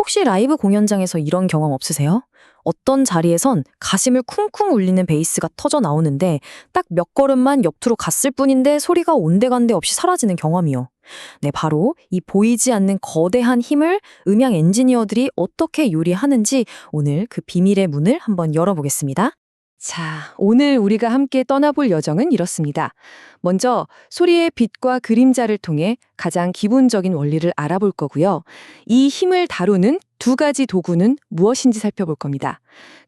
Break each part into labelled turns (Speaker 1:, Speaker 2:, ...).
Speaker 1: 혹시 라이브 공연장에서 이런 경험 없으세요? 어떤 자리에선 가심을 쿵쿵 울리는 베이스가 터져 나오는데 딱 몇 걸음만 옆으로 갔을 뿐인데 소리가 온데간데 없이 사라지는 경험이요. 네, 바로 이 보이지 않는 거대한 힘을 음향 엔지니어들이 어떻게 요리하는지 오늘 그 비밀의 문을 한번 열어보겠습니다.
Speaker 2: 자, 오늘 우리가 함께 떠나볼 여정은 이렇습니다. 먼저 소리의 빛과 그림자를 통해 가장 기본적인 원리를 알아볼 거고요. 이 힘을 다루는 두 가지 도구는 무엇인지 살펴볼 겁니다.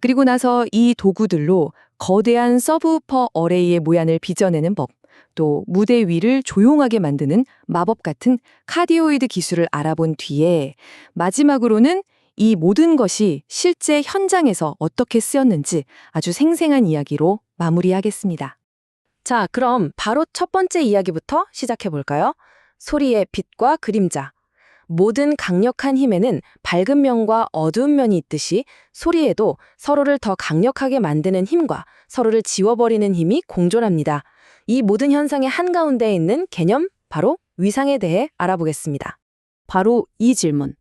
Speaker 2: 그리고 나서 이 도구들로 거대한 서브우퍼 어레이의 모양을 빚어내는 법, 또 무대 위를 조용하게 만드는 마법 같은 카디오이드 기술을 알아본 뒤에 마지막으로는 이 모든 것이 실제 현장에서 어떻게 쓰였는지 아주 생생한 이야기로 마무리하겠습니다. 자, 그럼 바로 첫 번째 이야기부터 시작해 볼까요? 소리의 빛과 그림자. 모든 강력한 힘에는 밝은 면과 어두운 면이 있듯이 소리에도 서로를 더 강력하게 만드는 힘과 서로를 지워버리는 힘이 공존합니다. 이 모든 현상의 한가운데에 있는 개념, 바로 위상에 대해 알아보겠습니다.
Speaker 1: 바로 이 질문.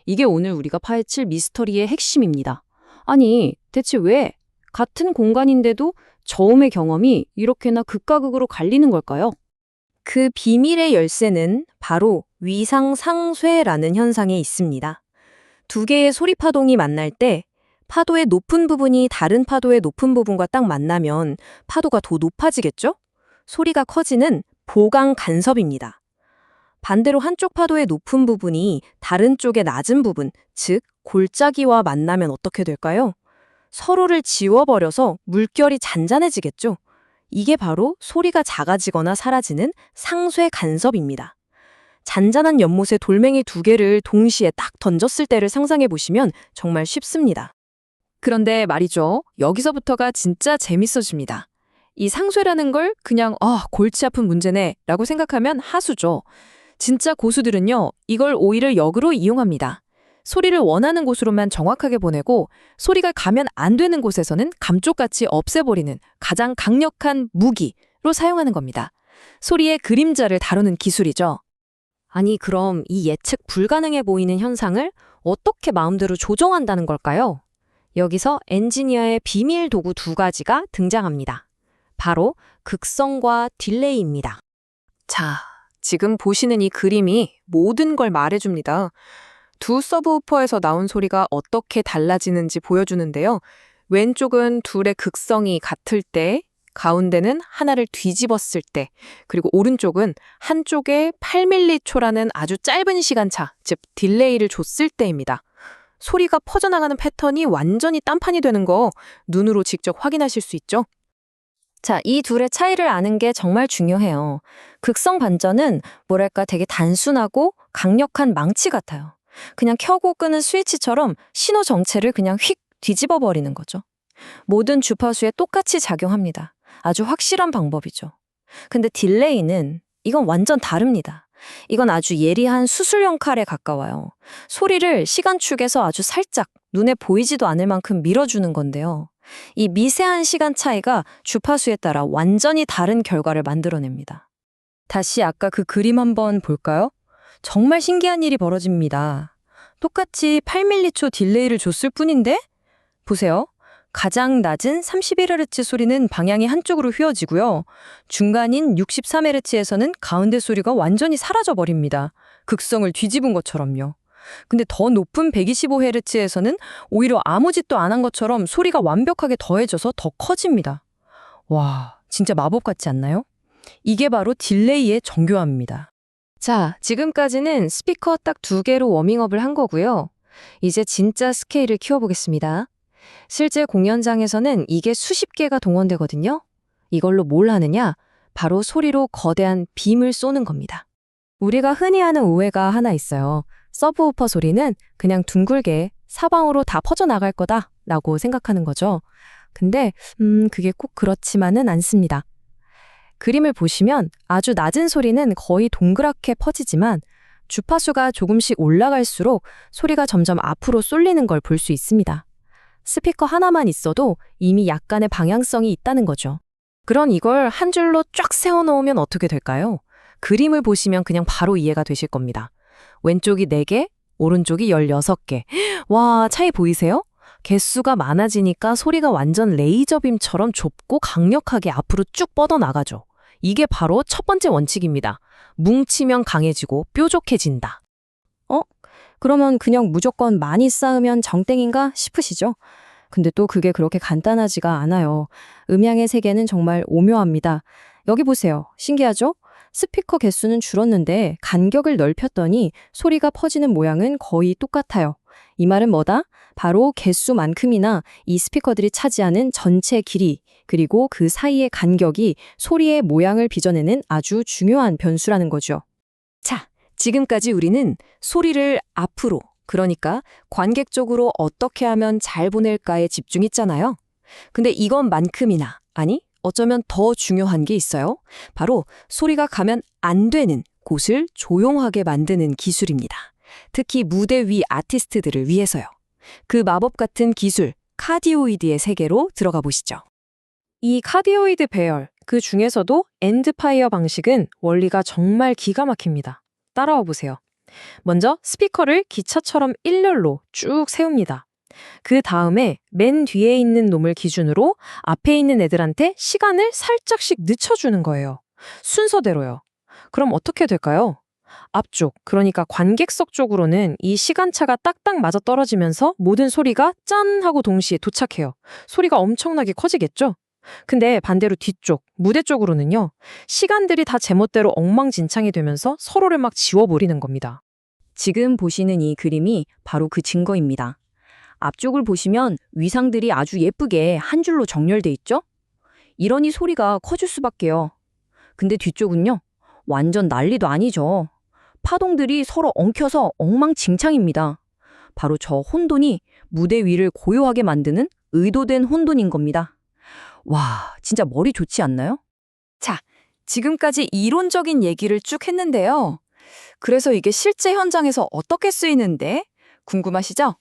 Speaker 1: 이게 오늘 우리가 파헤칠 미스터리의 핵심입니다. 아니, 대체 왜 같은 공간인데도 저음의 경험이 이렇게나 극과 극으로 갈리는 걸까요? 그 비밀의 열쇠는 바로 위상상쇄라는 현상에 있습니다. 두 개의 소리 파동이 만날 때 파도의 높은 부분이 다른 파도의 높은 부분과 딱 만나면 파도가 더 높아지겠죠? 소리가 커지는 보강 간섭입니다. 반대로 한쪽 파도의 높은 부분이 다른 쪽의 낮은 부분, 즉 골짜기와 만나면 어떻게 될까요? 서로를 지워버려서 물결이 잔잔해지겠죠? 이게 바로 소리가 작아지거나 사라지는 상쇄 간섭입니다. 잔잔한 연못에 돌멩이 두 개를 동시에 딱 던졌을 때를 상상해 보시면 정말 쉽습니다.
Speaker 2: 그런데 말이죠. 여기서부터가 진짜 재밌어집니다. 이 상쇄라는 걸 그냥 골치 아픈 문제네 라고 생각하면 하수죠. 진짜 고수들은요, 이걸 오히려 역으로 이용합니다. 소리를 원하는 곳으로만 정확하게 보내고 소리가 가면 안 되는 곳에서는 감쪽같이 없애버리는 가장 강력한 무기로 사용하는 겁니다. 소리의 그림자를 다루는 기술이죠.
Speaker 1: 아니, 그럼 이 예측 불가능해 보이는 현상을 어떻게 마음대로 조정한다는 걸까요? 여기서 엔지니어의 비밀 도구 두 가지가 등장합니다. 바로 극성과 딜레이입니다.
Speaker 2: 자, 지금 보시는 이 그림이 모든 걸 말해줍니다. 두 서브우퍼에서 나온 소리가 어떻게 달라지는지 보여주는데요. 왼쪽은 둘의 극성이 같을 때, 가운데는 하나를 뒤집었을 때, 그리고 오른쪽은 한쪽에 8mC라는 아주 짧은 시간차, 즉 딜레이를 줬을 때입니다. 소리가 퍼져나가는 패턴이 완전히 딴판이 되는 거 눈으로 직접 확인하실 수 있죠?
Speaker 1: 자, 이 둘의 차이를 아는 게 정말 중요해요. 극성 반전은 뭐랄까 되게 단순하고 강력한 망치 같아요. 그냥 켜고 끄는 스위치처럼 신호 정체를 그냥 휙 뒤집어 버리는 거죠. 모든 주파수에 똑같이 작용합니다. 아주 확실한 방법이죠. 근데 딜레이는 이건 완전 다릅니다. 이건 아주 예리한 수술형 칼에 가까워요. 소리를 시간축에서 아주 살짝 눈에 보이지도 않을 만큼 밀어주는 건데요. 이 미세한 시간 차이가 주파수에 따라 완전히 다른 결과를 만들어냅니다. 다시 아까 그 그림 한번 볼까요? 정말 신기한 일이 벌어집니다. 똑같이 8mC 딜레이를 줬을 뿐인데? 보세요. 가장 낮은 31Hz 소리는 방향이 한쪽으로 휘어지고요. 중간인 63Hz에서는 가운데 소리가 완전히 사라져버립니다. 극성을 뒤집은 것처럼요. 근데 더 높은 125Hz에서는 오히려 아무 짓도 안 한 것처럼 소리가 완벽하게 더해져서 더 커집니다. 와, 진짜 마법 같지 않나요? 이게 바로 딜레이의 정교함입니다.
Speaker 2: 자, 지금까지는 스피커 딱 두 개로 워밍업을 한 거고요. 이제 진짜 스케일을 키워보겠습니다. 실제 공연장에서는 이게 수십 개가 동원되거든요. 이걸로 뭘 하느냐? 바로 소리로 거대한 빔을 쏘는 겁니다. 우리가 흔히 하는 오해가 하나 있어요. 서브우퍼 소리는 그냥 둥글게 사방으로 다 퍼져나갈 거다라고 생각하는 거죠. 근데 그게 꼭 그렇지만은 않습니다. 그림을 보시면 아주 낮은 소리는 거의 동그랗게 퍼지지만 주파수가 조금씩 올라갈수록 소리가 점점 앞으로 쏠리는 걸 볼 수 있습니다. 스피커 하나만 있어도 이미 약간의 방향성이 있다는 거죠. 그럼 이걸 한 줄로 쫙 세워놓으면 어떻게 될까요? 그림을 보시면 그냥 바로 이해가 되실 겁니다. 왼쪽이 4개,
Speaker 3: 오른쪽이 16개. 와, 차이 보이세요? 개수가 많아지니까 소리가 완전 레이저빔처럼 좁고 강력하게 앞으로 쭉 뻗어나가죠. 이게 바로 첫 번째 원칙입니다. 뭉치면 강해지고 뾰족해진다.
Speaker 1: 그러면 그냥 무조건 많이 쌓으면 정땡인가 싶으시죠? 근데 또 그게 그렇게 간단하지가 않아요. 음향의 세계는 정말 오묘합니다. 여기 보세요. 신기하죠? 스피커 개수는 줄었는데 간격을 넓혔더니 소리가 퍼지는 모양은 거의 똑같아요. 이 말은 뭐다? 바로 개수만큼이나 이 스피커들이 차지하는 전체 길이, 그리고 그 사이의 간격이 소리의 모양을 빚어내는 아주 중요한 변수라는 거죠.
Speaker 2: 자, 지금까지 우리는 소리를 앞으로, 그러니까 관객 쪽으로 어떻게 하면 잘 보낼까에 집중했잖아요. 근데 이것만큼이나, 아니, 어쩌면 더 중요한 게 있어요. 바로 소리가 가면 안 되는 곳을 조용하게 만드는 기술입니다. 특히 무대 위 아티스트들을 위해서요. 그 마법 같은 기술, 카디오이드의 세계로 들어가 보시죠. 이 카디오이드 배열, 그 중에서도 엔드파이어 방식은 원리가 정말 기가 막힙니다. 따라와 보세요. 먼저 스피커를 기차처럼 일렬로 쭉 세웁니다. 그 다음에 맨 뒤에 있는 놈을 기준으로 앞에 있는 애들한테 시간을 살짝씩 늦춰주는 거예요. 순서대로요. 그럼 어떻게 될까요? 앞쪽, 그러니까 관객석 쪽으로는 이 시간차가 딱딱 맞아 떨어지면서 모든 소리가 짠 하고 동시에 도착해요. 소리가 엄청나게 커지겠죠? 근데 반대로 뒤쪽, 무대 쪽으로는요. 시간들이 다 제멋대로 엉망진창이 되면서 서로를 막 지워버리는 겁니다.
Speaker 1: 지금 보시는 이 그림이 바로 그 증거입니다. 앞쪽을 보시면 위상들이 아주 예쁘게 한 줄로 정렬돼 있죠? 이러니 소리가 커질 수밖에요. 근데 뒤쪽은요? 완전 난리도 아니죠. 파동들이 서로 엉켜서 엉망진창입니다. 바로 저 혼돈이 무대 위를 고요하게 만드는 의도된 혼돈인 겁니다. 와, 진짜 머리 좋지 않나요?
Speaker 2: 자, 지금까지 이론적인 얘기를 쭉 했는데요. 그래서 이게 실제 현장에서 어떻게 쓰이는데? 궁금하시죠?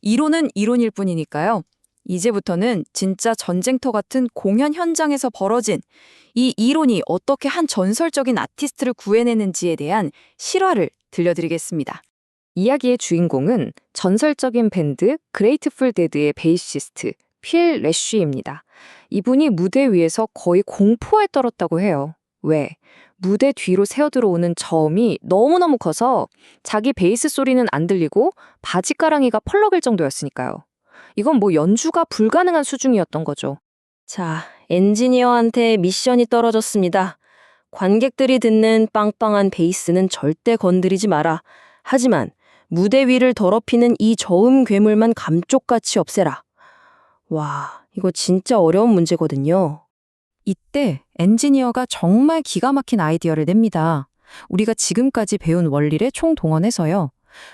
Speaker 2: 이론은 이론일 뿐이니까요. 이제부터는 진짜 전쟁터 같은 공연 현장에서 벌어진 이 이론이 어떻게 한 전설적인 아티스트를 구해내는지에 대한 실화를 들려드리겠습니다. 이야기의 주인공은 전설적인 밴드 그레이트풀 데드의 베이시스트 필 래쉬입니다. 이분이 무대 위에서 거의 공포에 떨었다고 해요. 왜? 무대 뒤로 새어들어오는 저음이 너무너무 커서 자기 베이스 소리는 안 들리고 바지가랑이가 펄럭일 정도였으니까요. 이건 뭐 연주가 불가능한 수준이었던 거죠.
Speaker 1: 자, 엔지니어한테 미션이 떨어졌습니다. 관객들이 듣는 빵빵한 베이스는 절대 건드리지 마라. 하지만 무대 위를 더럽히는 이 저음 괴물만 감쪽같이 없애라. 와, 이거 진짜 어려운 문제거든요.
Speaker 2: 이때 엔지니어가 정말 기가 막힌 아이디어를 냅니다. 우리가 지금까지 배운 원리를 총동원해서요.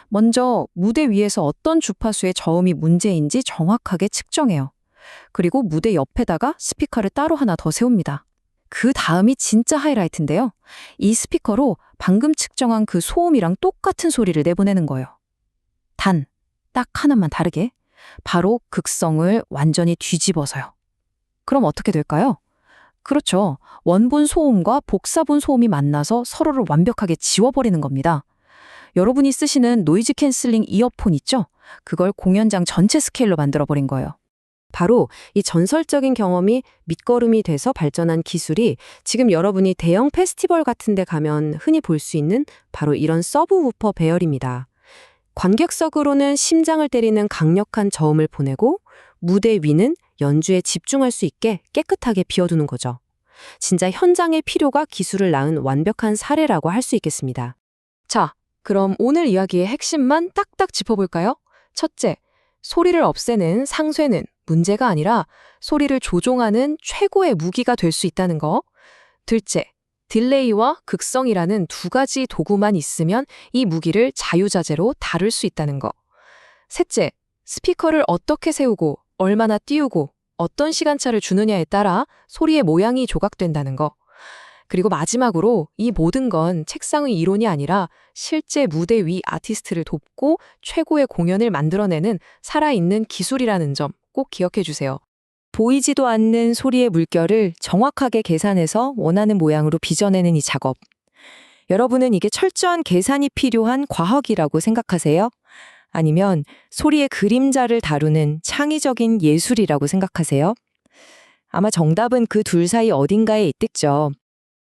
Speaker 2: 먼저 무대 위에서 어떤 주파수의 저음이 문제인지 정확하게 측정해요. 그리고 무대 옆에다가 스피커를 따로 하나 더 세웁니다. 그 다음이 진짜 하이라이트인데요. 이 스피커로 방금 측정한 그 소음이랑 똑같은 소리를 내보내는 거예요. 단, 딱 하나만 다르게. 바로 극성을 완전히 뒤집어서요. 그럼 어떻게 될까요? 그렇죠. 원본 소음과 복사본 소음이 만나서 서로를 완벽하게 지워버리는 겁니다. 여러분이 쓰시는 노이즈 캔슬링 이어폰 있죠? 그걸 공연장 전체 스케일로 만들어버린 거예요. 바로 이 전설적인 경험이 밑거름이 돼서 발전한 기술이 지금 여러분이 대형 페스티벌 같은 데 가면 흔히 볼 수 있는 바로 이런 서브우퍼 배열입니다. 관객석으로는 심장을 때리는 강력한 저음을 보내고 무대 위는 연주에 집중할 수 있게 깨끗하게 비워두는 거죠. 진짜 현장의 필요가 기술을 낳은 완벽한 사례라고 할 수 있겠습니다. 자, 그럼 오늘 이야기의 핵심만 딱딱 짚어볼까요? 첫째, 소리를 없애는 상쇄는 문제가 아니라 소리를 조종하는 최고의 무기가 될 수 있다는 거. 둘째, 딜레이와 극성이라는 두 가지 도구만 있으면 이 무기를 자유자재로 다룰 수 있다는 거. 셋째, 스피커를 어떻게 세우고 얼마나 띄우고 어떤 시간차를 주느냐에 따라 소리의 모양이 조각된다는 거. 그리고 마지막으로 이 모든 건 책상의 이론이 아니라 실제 무대 위 아티스트를 돕고 최고의 공연을 만들어내는 살아있는 기술이라는 점 꼭 기억해 주세요. 보이지도 않는 소리의 물결을 정확하게 계산해서 원하는 모양으로 빚어내는 이 작업. 여러분은 이게 철저한 계산이 필요한 과학이라고 생각하세요? 아니면 소리의 그림자를 다루는 창의적인 예술이라고 생각하세요? 아마 정답은 그 둘 사이 어딘가에 있겠죠.